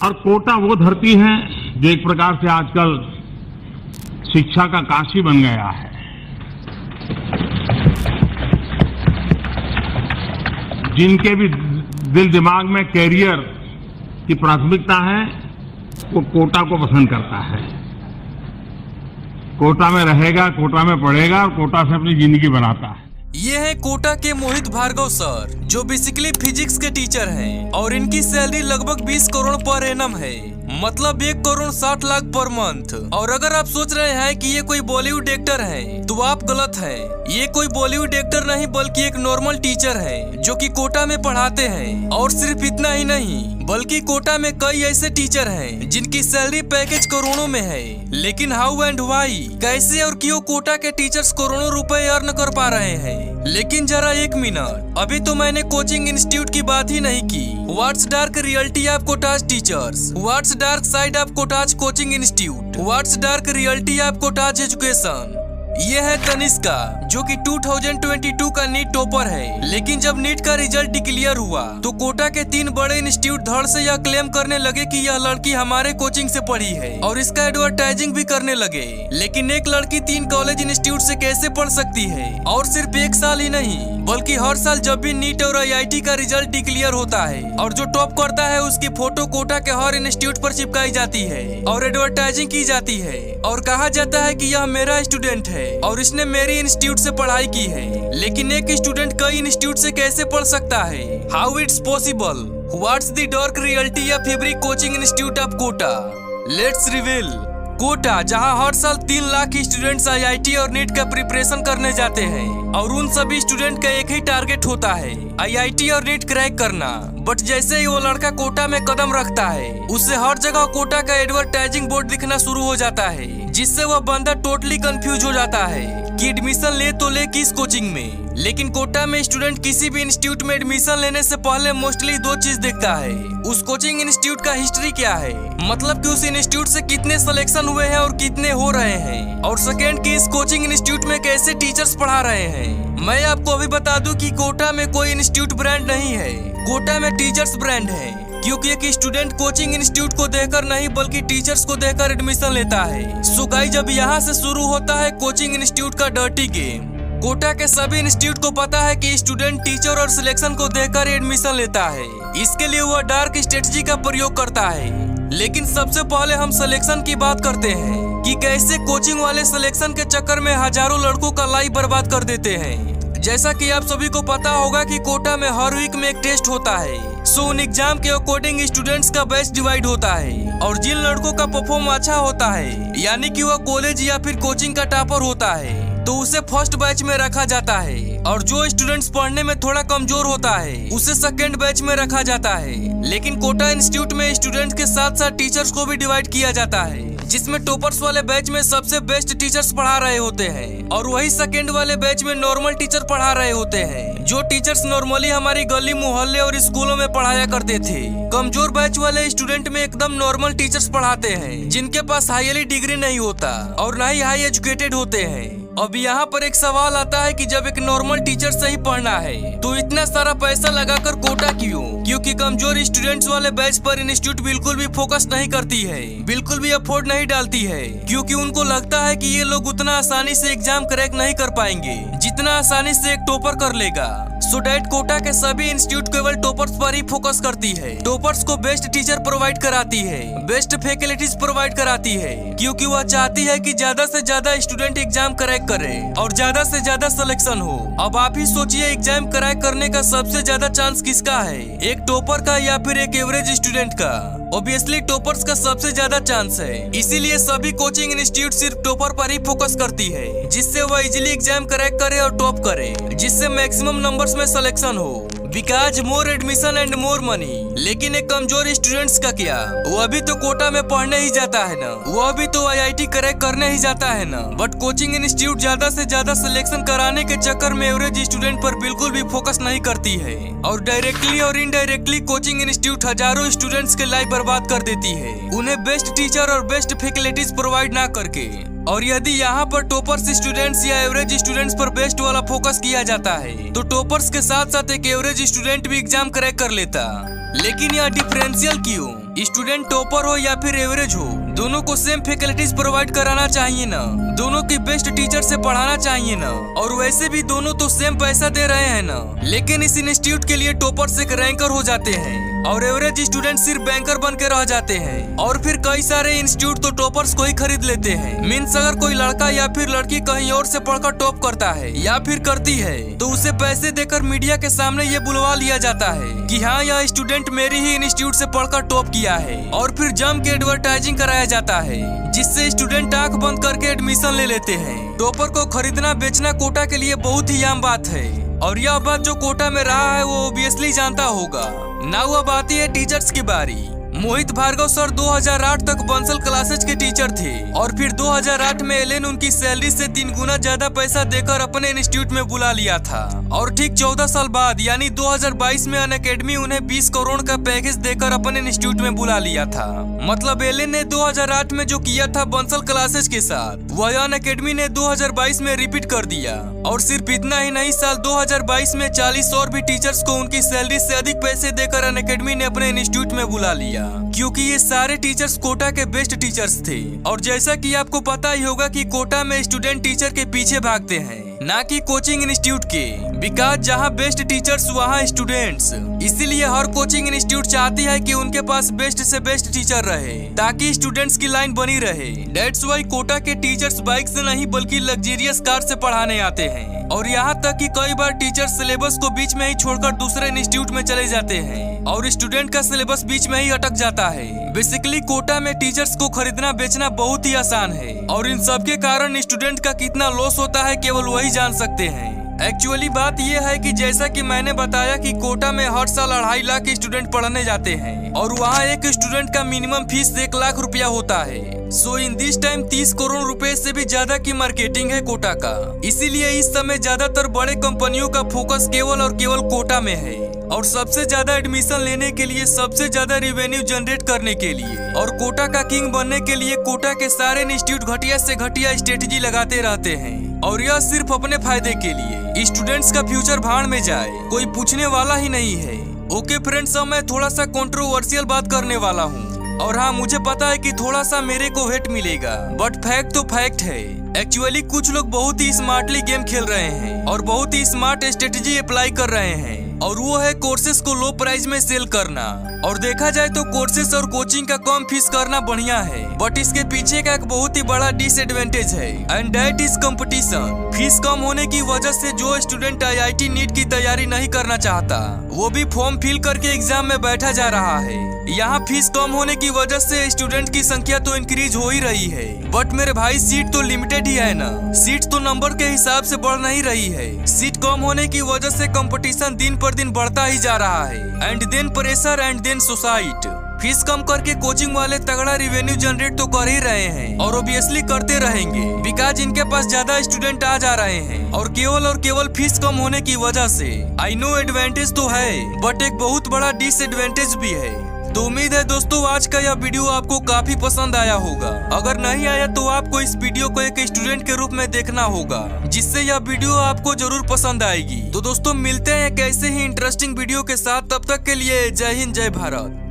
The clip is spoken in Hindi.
और कोटा वो धरती है जो एक प्रकार से आजकल शिक्षा का काशी बन गया है। जिनके भी दिल दिमाग में कैरियर की प्राथमिकता है वो कोटा को पसंद करता है। कोटा में रहेगा, कोटा में पढ़ेगा और कोटा से अपनी जिंदगी बनाता है। ये है कोटा के मोहित भार्गव सर, जो बेसिकली फिजिक्स के टीचर हैं और इनकी सैलरी लगभग 20 करोड़ पर एनम है, मतलब 1 करोड़ 60 लाख पर मंथ। और अगर आप सोच रहे हैं कि ये कोई बॉलीवुड एक्टर है तो आप गलत हैं। ये कोई बॉलीवुड एक्टर नहीं बल्कि एक नॉर्मल टीचर है जो कि कोटा में पढ़ाते हैं। और सिर्फ इतना ही नहीं बल्कि कोटा में कई ऐसे टीचर हैं जिनकी सैलरी पैकेज करोड़ों में है। लेकिन हाउ एंड व्हाई, कैसे और क्यों कोटा के टीचर्स करोड़ों रुपए अर्न कर पा रहे हैं? लेकिन जरा एक मिनट, अभी तो मैंने कोचिंग इंस्टीट्यूट की बात ही नहीं की। What's dark reality of Kota's teachers, what's dark side of Kota's coaching institute, what's dark reality of Kota's education. ये है तनिष्का जो कि 2022 का नीट टॉपर है। लेकिन जब नीट का रिजल्ट डिक्लेयर हुआ तो कोटा के 3 बड़े इंस्टीट्यूट धड़ से यह क्लेम करने लगे कि यह लड़की हमारे कोचिंग से पढ़ी है और इसका एडवर्टाइजिंग भी करने लगे। लेकिन एक लड़की 3 कॉलेज इंस्टीट्यूट से कैसे पढ़ सकती है? और सिर्फ 1 साल ही नहीं बल्कि हर साल जब भी नीट और IIT का रिजल्ट डिक्लेयर होता है और जो टॉप करता है उसकी फोटो कोटा के हर इंस्टीट्यूट पर चिपकाई जाती है और एडवर्टाइजिंग की जाती है और कहा जाता है कि यह मेरा स्टूडेंट है और इसने मेरी इंस्टीट्यूट से पढ़ाई की है। लेकिन एक स्टूडेंट कई इंस्टीट्यूट से कैसे पढ़ सकता है? How it's possible? What's the dark reality of every coaching institute of Kota? Let's reveal. Kota, जहां हर साल 3 लाख स्टूडेंट्स IIT और नीट का प्रिपरेशन करने जाते हैं और उन सभी स्टूडेंट का एक ही टारगेट होता है, IIT और नीट क्रैक करना। बट जैसे ही वो लड़का कोटा में कदम रखता है उससे हर जगह कोटा का एडवर्टाइजिंग बोर्ड दिखना शुरू हो जाता है, जिससे वह बंदा टोटली कंफ्यूज हो जाता है कि एडमिशन ले तो ले किस कोचिंग में। लेकिन कोटा में स्टूडेंट किसी भी इंस्टीट्यूट में एडमिशन लेने से पहले मोस्टली 2 चीज देखता है। उस कोचिंग इंस्टीट्यूट का हिस्ट्री क्या है, मतलब कि उस इंस्टीट्यूट से कितने सिलेक्शन हुए हैं और कितने हो रहे हैं, और सेकेंड कि इस कोचिंग इंस्टीट्यूट में कैसे टीचर्स पढ़ा रहे हैं। मैं आपको अभी बता दूं कि कोटा में कोई इंस्टीट्यूट ब्रांड नहीं है, कोटा में टीचर्स ब्रांड है। क्योंकि एक स्टूडेंट कोचिंग इंस्टीट्यूट को देखकर नहीं बल्कि टीचर्स को देखकर एडमिशन लेता है। सो गाइस, जब यहाँ से शुरू होता है कोचिंग इंस्टीट्यूट का डर्टी गेम। कोटा के सभी इंस्टीट्यूट को पता है कि स्टूडेंट टीचर और सिलेक्शन को देखकर एडमिशन लेता है, इसके लिए वह डार्क स्ट्रेटजी का प्रयोग करता है। लेकिन सबसे पहले हम सिलेक्शन की बात करते हैं कि कैसे कोचिंग वाले सिलेक्शन के चक्कर में हजारों लड़कों का लाइफ बर्बाद कर देते हैं। जैसा कि आप सभी को पता होगा कि कोटा में हर वीक में एक टेस्ट होता है। सो उन एग्जाम के अकॉर्डिंग स्टूडेंट्स का बैच डिवाइड होता है और जिन लड़कों का परफॉर्म अच्छा होता है, यानी कि वह कॉलेज या फिर कोचिंग का टॉपर होता है, तो उसे फर्स्ट बैच में रखा जाता है। और जो स्टूडेंट्स पढ़ने में थोड़ा कमजोर होता है उसे सेकेंड बैच में रखा जाता है। लेकिन कोटा इंस्टीट्यूट में स्टूडेंट्स के साथ साथ टीचर्स को भी डिवाइड किया जाता है, जिसमें टॉपर्स वाले बैच में सबसे बेस्ट टीचर्स पढ़ा रहे होते हैं और वही सेकेंड वाले बैच में नॉर्मल टीचर पढ़ा रहे होते हैं, जो टीचर्स नॉर्मली हमारी गली मोहल्ले और स्कूलों में पढ़ाया करते थे। कमजोर बैच वाले स्टूडेंट में एकदम नॉर्मल टीचर्स पढ़ाते हैं, जिनके पास हाईली डिग्री नहीं होता और ना ही हाई एजुकेटेड होते हैं। अब यहाँ पर एक सवाल आता है कि जब एक नॉर्मल टीचर से ही पढ़ना है तो इतना सारा पैसा लगाकर कोटा क्यों? क्योंकि कमजोर स्टूडेंट्स वाले बैच पर इंस्टीट्यूट बिल्कुल भी फोकस नहीं करती है, बिल्कुल भी एफर्ट नहीं डालती है, क्योंकि उनको लगता है कि ये लोग उतना आसानी से एग्जाम क्रैक नहीं कर पाएंगे जितना आसानी से एक टॉपर कर लेगा। सो डैट कोटा के सभी इंस्टीट्यूट केवल टॉपर्स पर ही फोकस करती है, टॉपर्स को बेस्ट टीचर प्रोवाइड कराती है, बेस्ट फैसिलिटीज प्रोवाइड कराती है, क्योंकि वह चाहती है कि ज्यादा से ज्यादा स्टूडेंट एग्जाम क्रैक करे और ज्यादा से ज्यादा सिलेक्शन हो। अब आप ही सोचिए, एग्जाम क्रैक करने का सबसे ज्यादा चांस किसका है, एक टॉपर का या फिर एक एवरेज स्टूडेंट का? ऑब्वियसली टॉपर्स का सबसे ज्यादा चांस है, इसीलिए सभी कोचिंग इंस्टीट्यूट सिर्फ टॉपर पर ही फोकस करती है, जिससे वह इजीली एग्जाम क्रैक करे और टॉप करे, जिससे मैक्सिमम नंबर्स में सिलेक्शन हो। Because more admission and more money. लेकिन एक कमजोर स्टूडेंट्स का क्या, वो अभी तो कोटा में पढ़ने ही जाता है ना, वो अभी तो IIT क्रैक करने ही जाता है ना, बट कोचिंग इंस्टीट्यूट ज्यादा से ज्यादा सिलेक्शन कराने के चक्कर में एवरेज स्टूडेंट पर बिल्कुल भी फोकस नहीं करती है और डायरेक्टली और इनडायरेक्टली कोचिंग इंस्टीट्यूट हजारों स्टूडेंट्स के लाइफ बर्बाद कर देती है, उन्हें बेस्ट टीचर और बेस्ट फैसिलिटीज प्रोवाइड ना करके। और यदि यहाँ पर टॉपर्स स्टूडेंट्स या एवरेज स्टूडेंट्स पर बेस्ट वाला फोकस किया जाता है तो टॉपर्स के साथ साथ एक एवरेज स्टूडेंट भी एग्जाम क्रैक कर लेता। लेकिन यह डिफरेंशियल क्यों? स्टूडेंट टॉपर हो या फिर एवरेज हो, दोनों को सेम फैकल्टीज प्रोवाइड कराना चाहिए ना, दोनों की बेस्ट टीचर से पढ़ाना चाहिए ना, और वैसे भी दोनों तो सेम पैसा दे रहे हैं ना। लेकिन इस इंस्टीट्यूट के लिए टॉपर्स एक रैंकर हो जाते हैं और एवरेज स्टूडेंट सिर्फ बैंकर बन के रह जाते हैं। और फिर कई सारे इंस्टीट्यूट तो टॉपर्स को ही खरीद लेते हैं। मीन्स अगर कोई लड़का या फिर लड़की कहीं और से पढ़कर टॉप करता है या फिर करती है तो उसे पैसे देकर मीडिया के सामने ये बुलवा लिया जाता है कि हाँ यह स्टूडेंट मेरी ही इंस्टीट्यूट से पढ़कर टॉप किया है, और फिर जम के एडवर्टाइजिंग कराया जाता है जिससे स्टूडेंट आंख बंद करके एडमिशन ले लेते हैं। टॉपर को खरीदना बेचना कोटा के लिए बहुत ही आम बात है, और यह बात जो कोटा में रहा है वो ऑब्वियसली जानता होगा। नाउ अब आती है टीचर्स की बारी। मोहित भार्गव सर 2008 तक बंसल क्लासेज के टीचर थे, और फिर 2008 में एलेन उनकी सैलरी से 3 गुना ज्यादा पैसा देकर अपने इंस्टीट्यूट में बुला लिया था। और ठीक 14 साल बाद यानी 2022 में अनअकैडमी उन्हें 20 करोड़ का पैकेज देकर अपने इंस्टीट्यूट में बुला लिया था। मतलब एलेन ने 2008 में जो किया था बंसल क्लासेज के साथ, वह अनअकैडमी ने 2022 में रिपीट कर दिया। और सिर्फ इतना ही नहीं, साल 2022 में 40 और भी टीचर्स को उनकी सैलरी से अधिक पैसे देकर अनअकैडमी ने अपने इंस्टीट्यूट में बुला लिया, क्योंकि ये सारे टीचर्स कोटा के बेस्ट टीचर्स थे। और जैसा कि आपको पता ही होगा कि कोटा में स्टूडेंट टीचर के पीछे भागते हैं, ना कि कोचिंग इंस्टीट्यूट के, बिकॉज जहाँ बेस्ट टीचर्स वहाँ स्टूडेंट्स। इसीलिए हर कोचिंग इंस्टीट्यूट चाहती है कि उनके पास बेस्ट से बेस्ट टीचर रहे ताकि स्टूडेंट्स की लाइन बनी रहे। दैट्स वाई कोटा के टीचर्स बाइक से नहीं बल्कि लग्जरियस कार से पढ़ाने आते हैं। और यहाँ तक कि कई बार टीचर्स सिलेबस को बीच में ही छोड़कर दूसरे इंस्टीट्यूट में चले जाते हैं और स्टूडेंट का सिलेबस बीच में ही अटक जाता है। बेसिकली कोटा में टीचर्स को खरीदना बेचना बहुत ही आसान है, और इन सब के कारण स्टूडेंट का कितना लॉस होता है केवल वही जान सकते हैं। एक्चुअली बात यह है कि जैसा कि मैंने बताया कि कोटा में हर साल 2.5 लाख स्टूडेंट पढ़ने जाते हैं, और वहाँ एक स्टूडेंट का मिनिमम फीस 1 लाख रुपया होता है। सो इन दिस टाइम 30 करोड़ रुपए से भी ज्यादा की मार्केटिंग है कोटा का। इसीलिए इस समय ज्यादातर बड़े कंपनियों का फोकस केवल और केवल कोटा में है, और सबसे ज्यादा एडमिशन लेने के लिए, सबसे ज्यादा रेवेन्यू जनरेट करने के लिए और कोटा का किंग बनने के लिए कोटा के सारे इंस्टीट्यूट घटिया से घटिया स्ट्रेटेजी लगाते रहते हैं, और यह सिर्फ अपने फायदे के लिए। स्टूडेंट्स का फ्यूचर भाड़ में जाए, कोई पूछने वाला ही नहीं है। ओके फ्रेंड्स, अब मैं थोड़ा सा कंट्रोवर्शियल बात करने वाला हूँ, और हाँ मुझे पता है कि थोड़ा सा मेरे को हेट मिलेगा, बट फैक्ट तो फैक्ट है। एक्चुअली कुछ लोग बहुत ही स्मार्टली गेम खेल रहे हैं और बहुत ही स्मार्ट स्ट्रेटेजी अप्लाई कर रहे हैं, और वो है कोर्सेस को लो प्राइस में सेल करना। और देखा जाए तो कोर्सेस और कोचिंग का कम फीस करना बढ़िया है, बट इसके पीछे का एक बहुत ही बड़ा डिसएडवांटेज है, and that is competition. Fees कम होने की वजह से जो स्टूडेंट IIT नीट की तैयारी नहीं करना चाहता वो भी फॉर्म फिल करके एग्जाम में बैठा जा रहा है। यहाँ फीस कम होने की वजह से स्टूडेंट की संख्या तो इंक्रीज हो ही रही है, बट मेरे भाई सीट तो लिमिटेड ही है ना। सीट तो नंबर के हिसाब से बढ़ नहीं रही है। सीट कम होने की वजह से कंपटीशन दिन पर दिन बढ़ता ही जा रहा है, and then pressure and then suicide. Fees कम करके कोचिंग वाले तगड़ा रेवेन्यू जनरेट तो कर ही रहे हैं, और ऑब्वियसली करते रहेंगे, बिकॉज इनके पास ज्यादा स्टूडेंट आ जा रहे हैं, और केवल फीस कम होने की वजह से। आई नो एडवांटेज तो है, बट एक बहुत बड़ा डिसएडवांटेज भी है। तो उम्मीद है दोस्तों आज का यह वीडियो आपको काफी पसंद आया होगा। अगर नहीं आया तो आपको इस वीडियो को एक स्टूडेंट के रूप में देखना होगा, जिससे यह वीडियो आपको जरूर पसंद आएगी। तो दोस्तों मिलते हैं एक ऐसे ही इंटरेस्टिंग वीडियो के साथ, तब तक के लिए जय हिंद जय भारत।